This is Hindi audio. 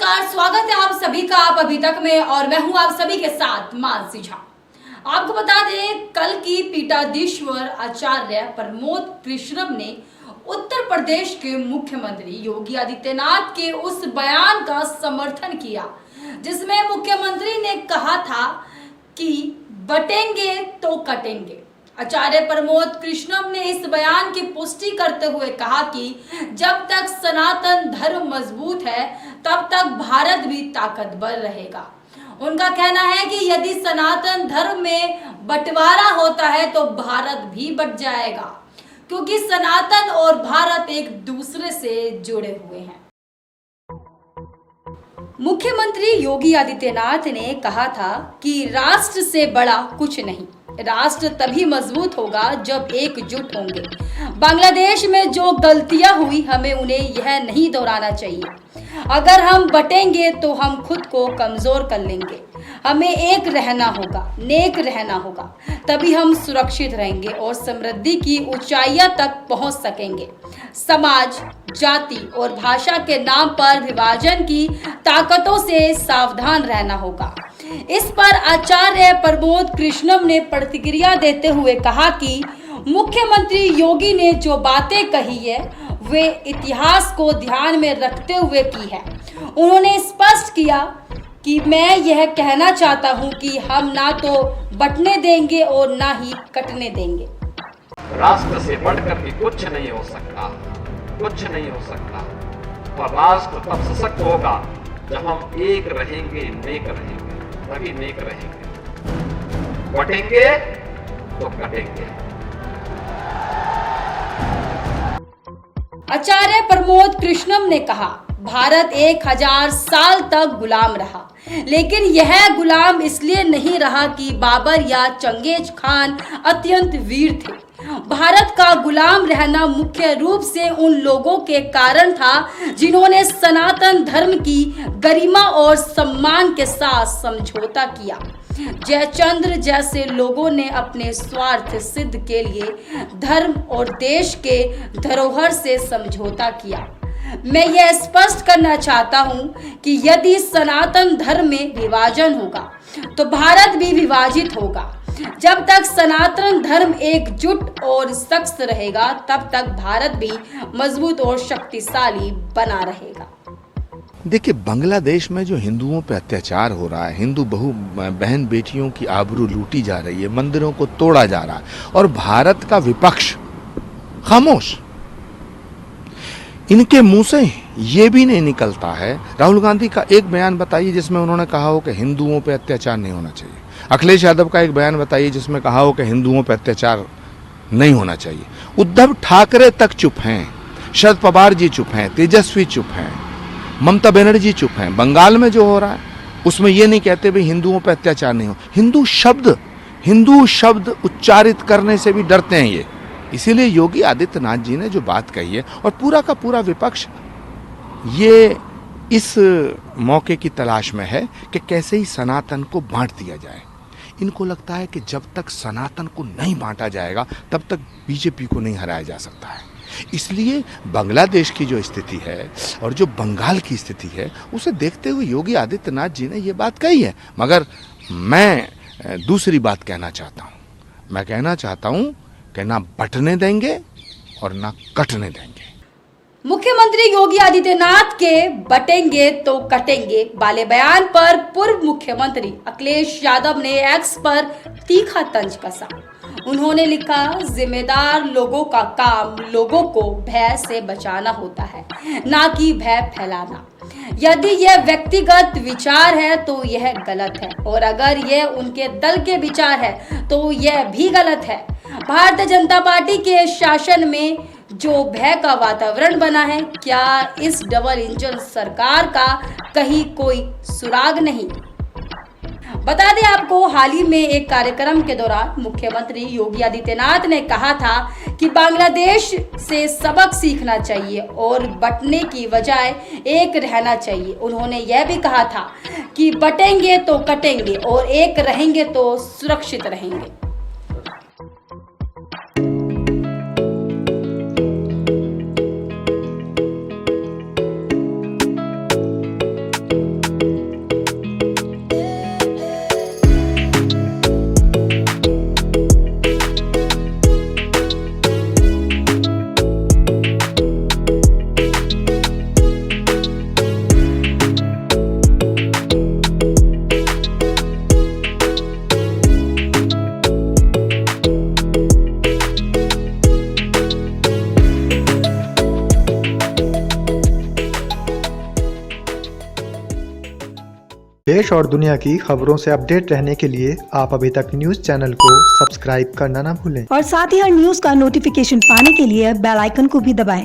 नमस्कार, स्वागत है आप सभी का आप अभी तक में और मैं हूं आप सभी के साथ मानसी झा। आपको बता दें, कल की पीठाधीश्वर आचार्य प्रमोद कृष्णम ने उत्तर प्रदेश के मुख्यमंत्री योगी आदित्यनाथ के उस बयान का समर्थन किया जिसमें मुख्यमंत्री ने कहा था कि बटेंगे तो कटेंगे। आचार्य प्रमोद कृष्णम ने इस बयान की पुष्टि करते हुए कहा कि जब तक सनातन धर्म मजबूत है तब तक भारत भी ताकतवर रहेगा। उनका कहना है कि यदि सनातन धर्म में बंटवारा होता है तो भारत भी बट जाएगा, क्योंकि सनातन और भारत एक दूसरे से जुड़े हुए हैं। मुख्यमंत्री योगी आदित्यनाथ ने कहा था कि राष्ट्र से बड़ा कुछ नहीं, राष्ट्र तभी मजबूत होगा जब एकजुट होंगे। बांग्लादेश में जो गलतियां हुई हमें उन्हें यह नहीं दोहराना चाहिए। अगर हम बटेंगे तो हम खुद को कमजोर कर लेंगे। हमें एक रहना होगा, नेक रहना होगा, तभी हम सुरक्षित रहेंगे और समृद्धि की ऊंचाइयों तक पहुंच सकेंगे। समाज, जाति और भाषा के नाम पर विभाजन की ताकतों से सावधान रहना होगा। इस पर आचार्य प्रमोद कृष्णम ने प्रतिक्रिया देते हुए कहा कि मुख्यमंत्री योगी ने जो बातें कही है वे इतिहास को ध्यान में रखते हुए की है। उन्होंने स्पष्ट किया कि मैं यह कहना चाहता हूं कि हम ना तो बंटने देंगे और ना ही कटने देंगे। राष्ट्र से बढ़कर भी कुछ नहीं हो सकता, कुछ नहीं हो सकता। और राष्ट्र तब सशक्त होगा जब हम एक रहेंगे, नेक रहेंगे, तभी नेक रहेंगे। बटेंगे तो कटेंगे। आचार्य प्रमोद कृष्णम ने कहा, भारत 1000 साल तक गुलाम रहा, लेकिन यह गुलाम इसलिए नहीं रहा कि बाबर या चंगेज खान अत्यंत वीर थे। भारत का गुलाम रहना मुख्य रूप से उन लोगों के कारण था जिन्होंने सनातन धर्म की गरिमा और सम्मान के साथ समझौता किया। जयचंद्र जैसे लोगों ने अपने स्वार्थ सिद्ध के लिए धर्म और देश के धरोहर से समझौता किया। मैं यह स्पष्ट करना चाहता हूं कि यदि सनातन धर्म में विभाजन होगा तो भारत भी विभाजित होगा। जब तक सनातन धर्म एकजुट और सख्त रहेगा तब तक भारत भी मजबूत और शक्तिशाली बना रहेगा। देखिए, बांग्लादेश में जो हिंदुओं पे अत्याचार हो रहा है, हिंदू बहन बेटियों की आबरू लूटी जा रही है, मंदिरों को तोड़ा जा रहा है और भारत का विपक्ष खामोश। इनके मुंह से ये भी नहीं निकलता है। राहुल गांधी का एक बयान बताइए जिसमें उन्होंने कहा हो कि हिंदुओं पे अत्याचार नहीं होना चाहिए। अखिलेश यादव का एक बयान बताइए जिसमें कहा हो कि हिंदुओं पे अत्याचार नहीं होना चाहिए। उद्धव ठाकरे तक चुप हैं, शरद पवार जी चुप हैं, तेजस्वी चुप हैं, ममता बनर्जी चुप हैं। बंगाल में जो हो रहा है उसमें ये नहीं कहते भाई हिंदुओं पे अत्याचार नहीं हो। हिंदू शब्द उच्चारित करने से भी डरते हैं ये। इसीलिए योगी आदित्यनाथ जी ने जो बात कही है और पूरा का पूरा विपक्ष ये इस मौके की तलाश में है कि कैसे ही सनातन को बांट दिया जाए। इनको लगता है कि जब तक सनातन को नहीं बांटा जाएगा तब तक बीजेपी को नहीं हराया जा सकता है। इसलिए बांग्लादेश की जो स्थिति है और जो बंगाल की स्थिति है उसे देखते हुए योगी आदित्यनाथ जी ने ये बात कही है। मगर मैं दूसरी बात कहना चाहता हूँ। मैं कहना चाहता हूँ कि ना बंटने देंगे और ना कटने देंगे। मुख्यमंत्री योगी आदित्यनाथ के बटेंगे तो कटेंगे वाले बयान पर पूर्व मुख्यमंत्री अखिलेश यादव ने एक्स पर तीखा तंज कसा। उन्होंने लिखा, जिम्मेदार लोगों का काम लोगों को भय से बचाना होता है, ना कि भय फैलाना। यदि यह व्यक्तिगत विचार है तो यह गलत है और अगर यह उनके दल के विचार है तो यह भी गलत है। भारतीय जनता पार्टी के शासन में जो भय का वातावरण बना है, क्या इस डबल इंजन सरकार का कहीं कोई सुराग नहीं? बता दें आपको, हाल ही में एक कार्यक्रम के दौरान मुख्यमंत्री योगी आदित्यनाथ ने कहा था कि बांग्लादेश से सबक सीखना चाहिए और बंटने की बजाय एक रहना चाहिए। उन्होंने यह भी कहा था कि बटेंगे तो कटेंगे और एक रहेंगे तो सुरक्षित रहेंगे। देश और दुनिया की खबरों से अपडेट रहने के लिए आप अभी तक न्यूज चैनल को सब्सक्राइब करना ना भूलें और साथ ही हर न्यूज का नोटिफिकेशन पाने के लिए बेल आइकन को भी दबाएं।